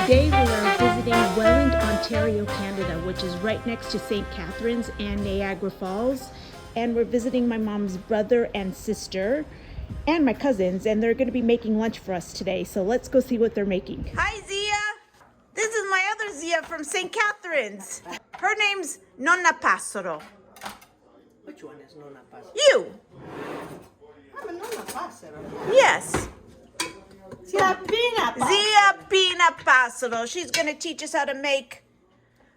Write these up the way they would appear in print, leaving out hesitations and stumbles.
Today we are visiting Welland, Ontario, Canada, which is right next to St. Catharines and Niagara Falls. And we're visiting my mom's brother and sister and my cousins, and they're going to be making lunch for us today. So let's go see what they're making. Hi, Zia. This is my other Zia from St. Catharines. Her name's Nonna Paolone. Which one is Nonna Paolone? You. I'm a Nonna Paolone. Yes. Zia Pina Paolone. Zia Pina Paolone. She's going to teach us how to make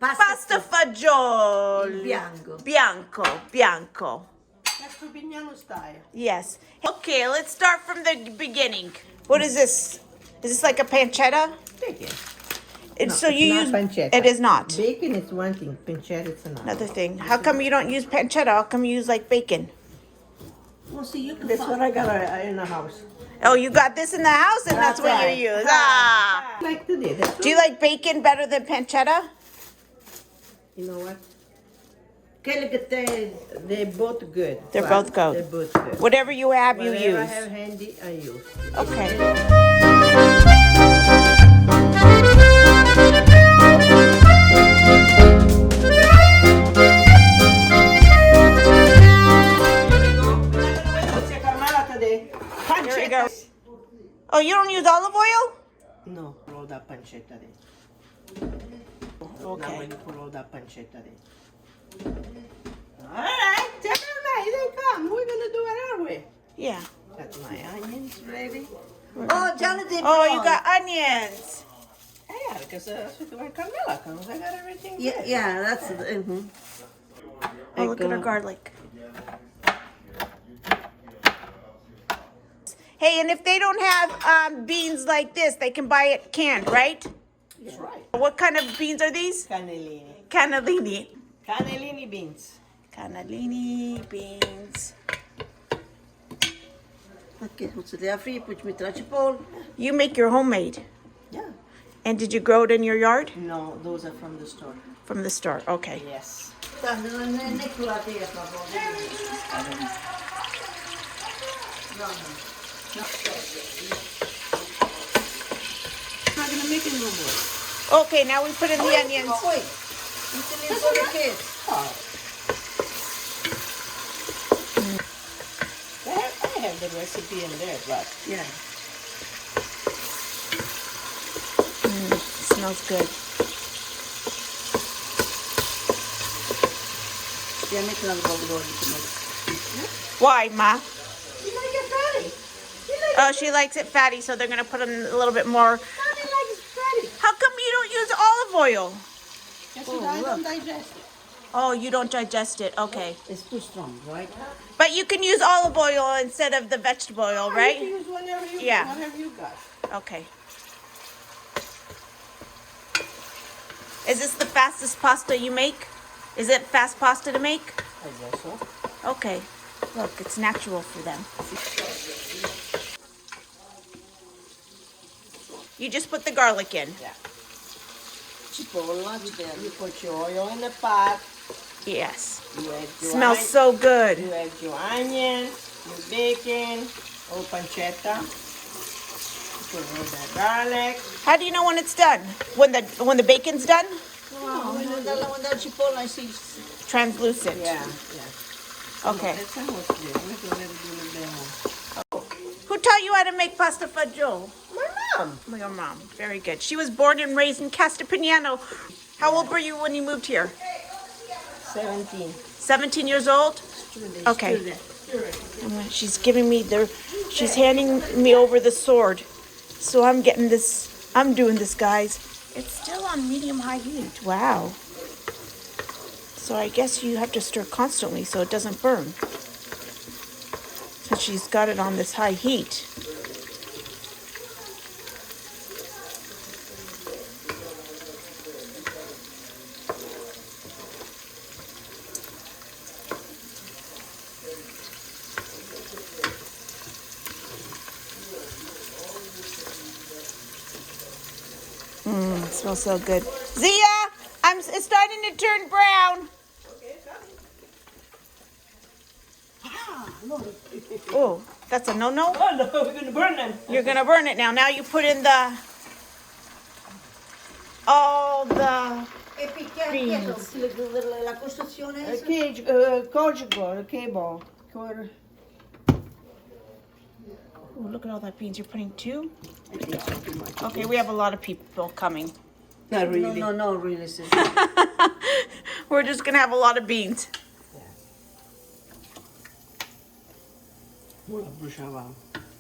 pasta fagioli. Bianco. That's Fagioli style. Yes. Okay, let's start from the beginning. What is this? Is this like a pancetta? Bacon. And No, so it's you not use pancetta. It is not. Bacon is one thing, pancetta is Another thing. How come you don't use pancetta? How come you use like bacon? Well, see, you can. That's what I got in the house. Oh, you got this in the house, and that's what right. you use. Ah. Like today. Do you like bacon better than pancetta? You know what? They're both good. They're both good. They're both good. Whatever you have, you Whatever I use. have handy, I use. Okay. Here we go. Oh, you don't use olive oil? No, roll that pancetta then. Okay. Now when you roll that pancetta then. Alright, take it away, they come. We're gonna do it our way. Yeah. Got my onions ready. Oh, Jonathan. Oh, you got onions. Yeah, because when Carmela comes, I got everything ready. Yeah, that's. Oh, look at her garlic. Hey, and if they don't have beans like this, they can buy it canned, right? That's right. What kind of beans are these? Cannellini. Cannellini Beans. Cannellini beans. Okej, så det är fri på mitt. You make your homemade. Yeah. And did you grow it in your yard? No, those are from the store. From the store, okay. Yes. Not gonna make it no more. Okay, now we put in the onions. Oj, inte min pålägget. I have the recipe in there, but Yeah. Smells good. Jag mäklar vad det var lite mer. Why, Ma? You like it fatty. Oh, she likes it fatty, so they're gonna put in a little bit more. Mommy likes fatty. How come you don't use olive oil? yes, I don't digest it. Oh, you don't digest it. Okay. It's too strong, right? But you can use olive oil instead of the vegetable oil, You right? can use whatever you Yeah. whatever you got. Okay. Is this the fastest pasta you make? Is it fast pasta to make? I guess so. Okay. Look, it's natural for them. You just put the garlic in. Yeah. Cipolla, You put your oil in the pot. Yes. You add your Smells so good. You add your onions, your bacon, or pancetta. Put a little bit of garlic. How do you know when it's done? When the bacon's done? when dalla cipolla e si. Translucent. Yeah. Okay. That's almost good. We're gonna let it do a little bit more. Who taught you how to make pasta fagioli? My mom. Your mom. Very good. She was born and raised in Castapignano. How old were you when you moved here? 17. 17 years old? Okay. She's giving me she's handing me over the sword. So I'm getting this, I'm doing this, guys. It's still on medium-high heat. Wow. So I guess you have to stir constantly so it doesn't burn. So she's got it on this high heat. It smells so good. Zia, it's starting to turn brown. Oh, that's a no-no? Oh no, we're gonna burn them. You're gonna burn it now. Now you put in the all the E picchiare Beans. la costruzione. Cable. Ooh, look at all that beans. You're putting 2? Okay, we have a lot of people coming. Not really. No, really, sis. We're just gonna have a lot of beans.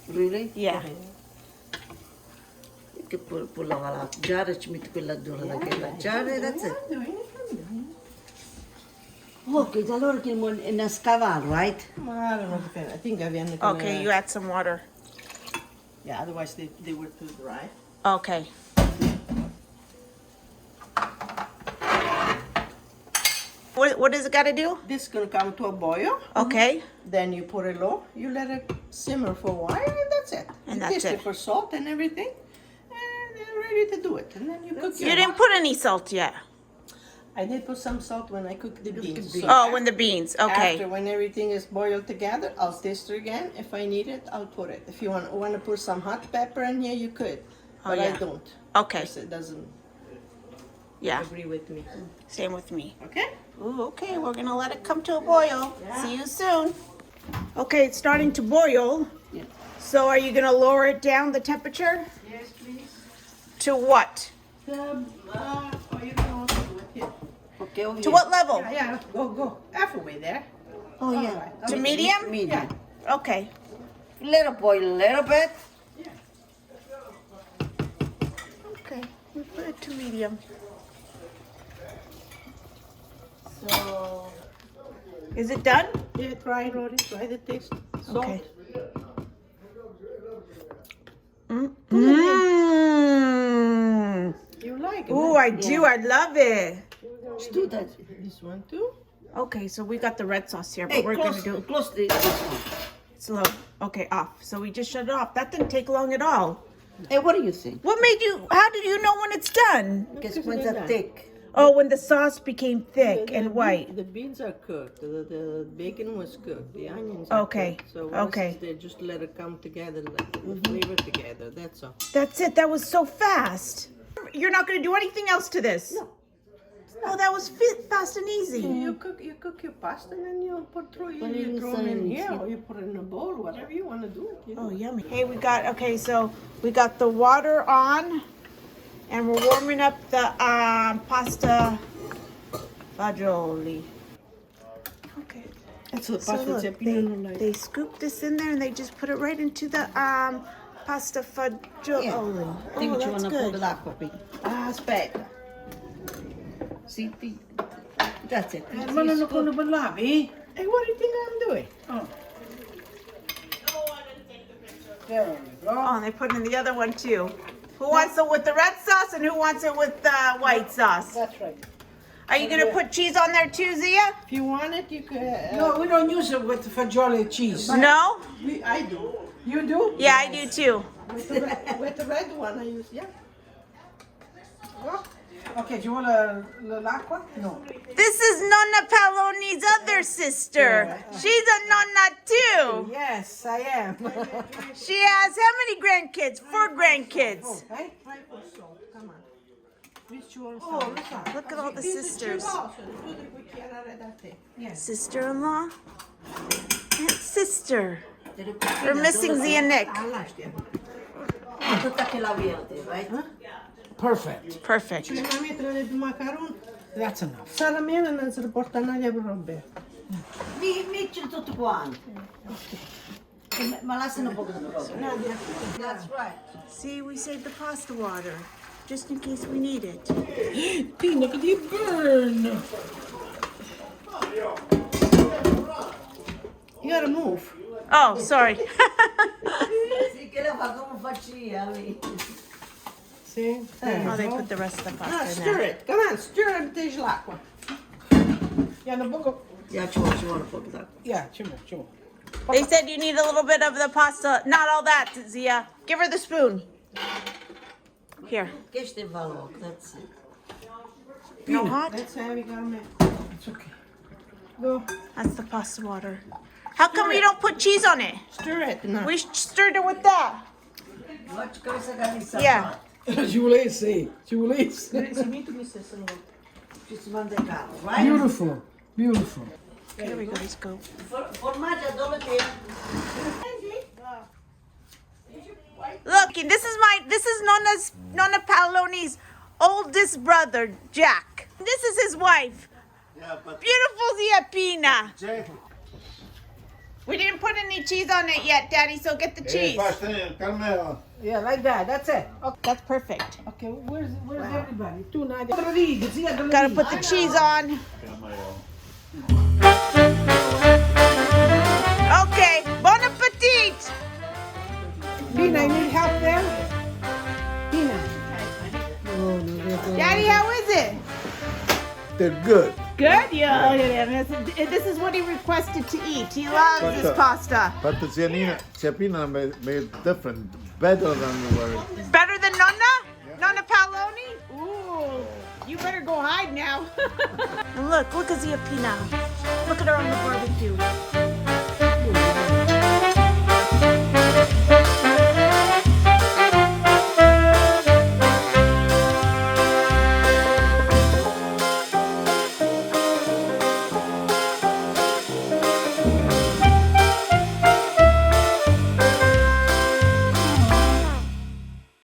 Really? Yeah. Che poi lava la giara e ci metti quella dura da quella giara e that's it. Ok, allora che è scavato, right? I don't know, depend. I think I've Okay, you add some water. Yeah, otherwise they were too dry. Okay. What does it got to do? This is gonna come to a boil. Okay. Then you put it low. You let it simmer for a while, and that's it. And you that's taste it. it for salt and everything, and you're ready to do it. And then you cook your. You didn't put any salt yet. I did put some salt when I cooked the beans. So Oh, when the beans. Okay. After, when everything is boiled together, I'll taste it again. If I need it, I'll put it. If you want to put some hot pepper in here, you could. But yeah. I don't. Okay. Because it doesn't Yeah. agree with me. Same with me. Okay? Ooh, okay, we're gonna let it come to a boil. See you soon. Okay, it's starting to boil. Yeah. So are you gonna lower it down the temperature? Yes, please. To what? You can also do it here. Ok, oh, To what level? Yeah, go. Halfway there. Oh, yeah. Alright. To medium? Medium. Okay. Let it boil a little bit. Okay, we put it to medium. So, Is it done? yeah, try it, Rory. Try the taste. Salt. Okay. Mmm. You like it? Ooh, huh? I do. I love it. Let's do that. This one too. Okay, so we got the red sauce here, but Hey, we're close, gonna do close this one. slow. Okay, off. So we just shut it off. That didn't take long at all. Hey, what do you think? What made you? How did you know when it's done? Because when it's thick. Oh, when the sauce became thick The and white. The beans are cooked. The bacon was cooked. The onions are Okay, cooked. So once okay. it's there, just let it come together, let the flavor together. That's all. That's it. That was so fast. You're not gonna do anything else to this. No. Oh, that was fast and easy. You cook your pasta and then you throw it it in in here here. or you put it in a bowl, whatever you want to do. Oh, yummy. Hey, okay, so we got the water on and we're warming up the pasta fagioli. Okay. That's what So pasta look, Zia Pina like. they scoop this in there and they just put it right into the pasta fagioli. Yeah. Oh, Think you that's want to put good. l'acqua qui. Aspetta. See, that's it. Ma non lo ballavi? Hey, what do you think I'm doing? Oh. There we go. Oh, and they put in the other one too. Who wants it with the red sauce and who wants it with the white sauce? That's right. Are you gonna put cheese on there too, Zia? If you want it, you could. No, we don't use it with the fagioli cheese. No? I do. You do? Yeah, I do too. With the red one, I use, yeah. Okay, do you want l'acqua? No. This is Nonna Paolone's other sister. She's a Nonna too. Yes, I am. She has how many grandkids? 4 grandkids. Hey? Come on. Which one? Oh, Look at all the sisters. Yes. Sister-in-law and sister. We're missing Zia Nick. Tutta che la verde, right? Perfect. Perfect. That's enough. Sarà meno non si porta nadia per robe. Mettili tutto quanto. Ma lasciano un po' di roba. That's right. See, we saved the pasta water just in case we need it. Pina, could you burn? You gotta move. Oh, sorry. Sì, che la fa come faccia lì. See? Oh, they put the rest of the No, pasta in stir there. it. Come on, stir it until l'acqua. Yeah, no poco. Yeah, ci vuole un po' d'acqua. Yeah, ci vuole. They said you need a little bit of the pasta. Not all that, Zia. Give her the spoon. Here. Che ste valore, that's it. No hot? That's heavy, gotta make. It's okay. Go. That's the pasta water. How come we don't put cheese on it? Stir it now. We stirred it with that. Faccio cosa che mi sa. Yeah. Ci volessi, ci volessi. Ci si manda in casa, vai? Beautiful, beautiful. Here we go, let's go. Formaggio dove che? Look, and this is Nonna Paolone's oldest brother, Jack. This is his wife. Yeah, but Beautiful Zia Pina. Jack. We didn't put any cheese on it yet, Daddy, so get the cheese. Carmela. Yeah, like that. That's it. Okay, That's perfect. okay where's everybody? Two Nadia. Rodriguez, Zia Gotta put the cheese on. Okay, bon appetit. Pina, you need help there? Pina. Oh, no, Daddy, how is it? They're good. Good? Yeah. This is what he requested to eat. He loves this pasta. But the Zia Pina made different, better than the way. Better than Nonna? Nonna Paolone? Ooh, you better go hide now. And look at Zia Pina.